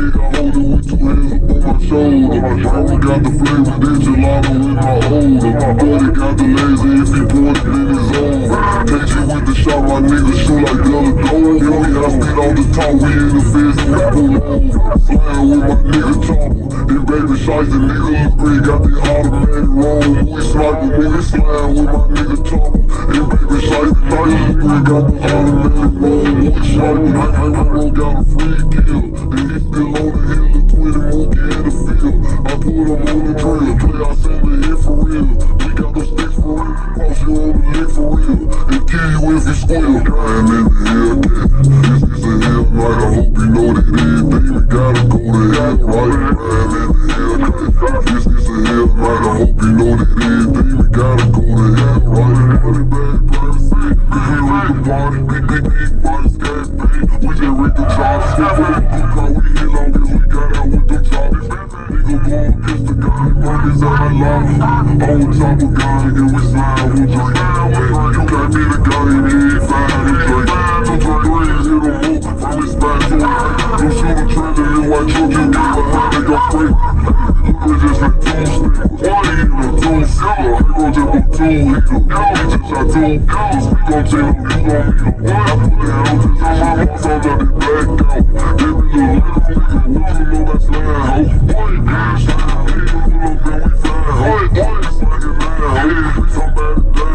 leg, I hold it with 2 hands up on my shoulder. Mama got the flavor, that gelato in my holder. Buddy got the laser, if he poured it, then it's over. KG with the shot, my niggas shoot like Della Gold. Yeah, we high speed off the top, we in the fence and we pull over. Flying with my nigga Chopper, and baby shots, the nigga look great, got the automatic roll. We sniper, nigga slime with my nigga Chopper, and baby shots, the nigga look great, got the automatic roll. We sniper, I got a free kill, and he still on the hill, the 20 monkey in the field. I put him on the trail, play I send the hit for real. We got those sticks for real, cross you on the lick for real, and kill you if you squeal. Crying in the Hellcat, this is a hell night, I hope you know that everything we gotta go to hell, right? Crying in the Hellcat, this is a hell night, I hope you know that everything we gotta go to hell, right? Money bag, privacy, cause we read the party, big body, scat pain, we just read the charts, step for the good car, we hit long as we got out with them topics. Nigga born pistol gun, burgers out my lobby, on top of gun, and we slide with drink. You got me the gun, and he ain't fine with drink. So drink rings, hit him move from his back to his right. Don't shoot a trend in his white truck, you get behind, they go free. We just like two snippers, one eater, two filler, he gon' just put 2 heater. He just shot 2 killers, we gon' tell him you gon' meet him. I put the ounces on my horse, I let it back out. Give me the little nigga, we don't know that slime hoe. Boy, good slime, he gon' pull up and we flying hoe. Boy, slangin' line hoe, we somebody down.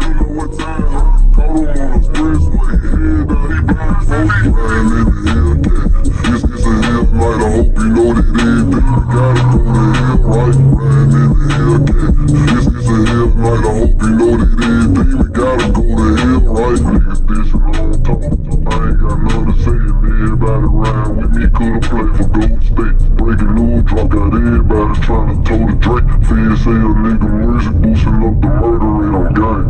You know what time hoe, caught him on the expressway, head down, he blind folks. Riding in the Hellcat, this is a hell night, I hope you know that everything we gotta go to hell, right? Riding in the Hellcat, this is a hell night, I hope you know that everything we gotta go to hell, right? Niggas dishing on top, I ain't got nothing to say, and everybody riding with me could've played for Golden State. Breaking news, drop got everybody trying to toe the Drake. Fed say a nigga mercy, boosting up the murder rate on gang.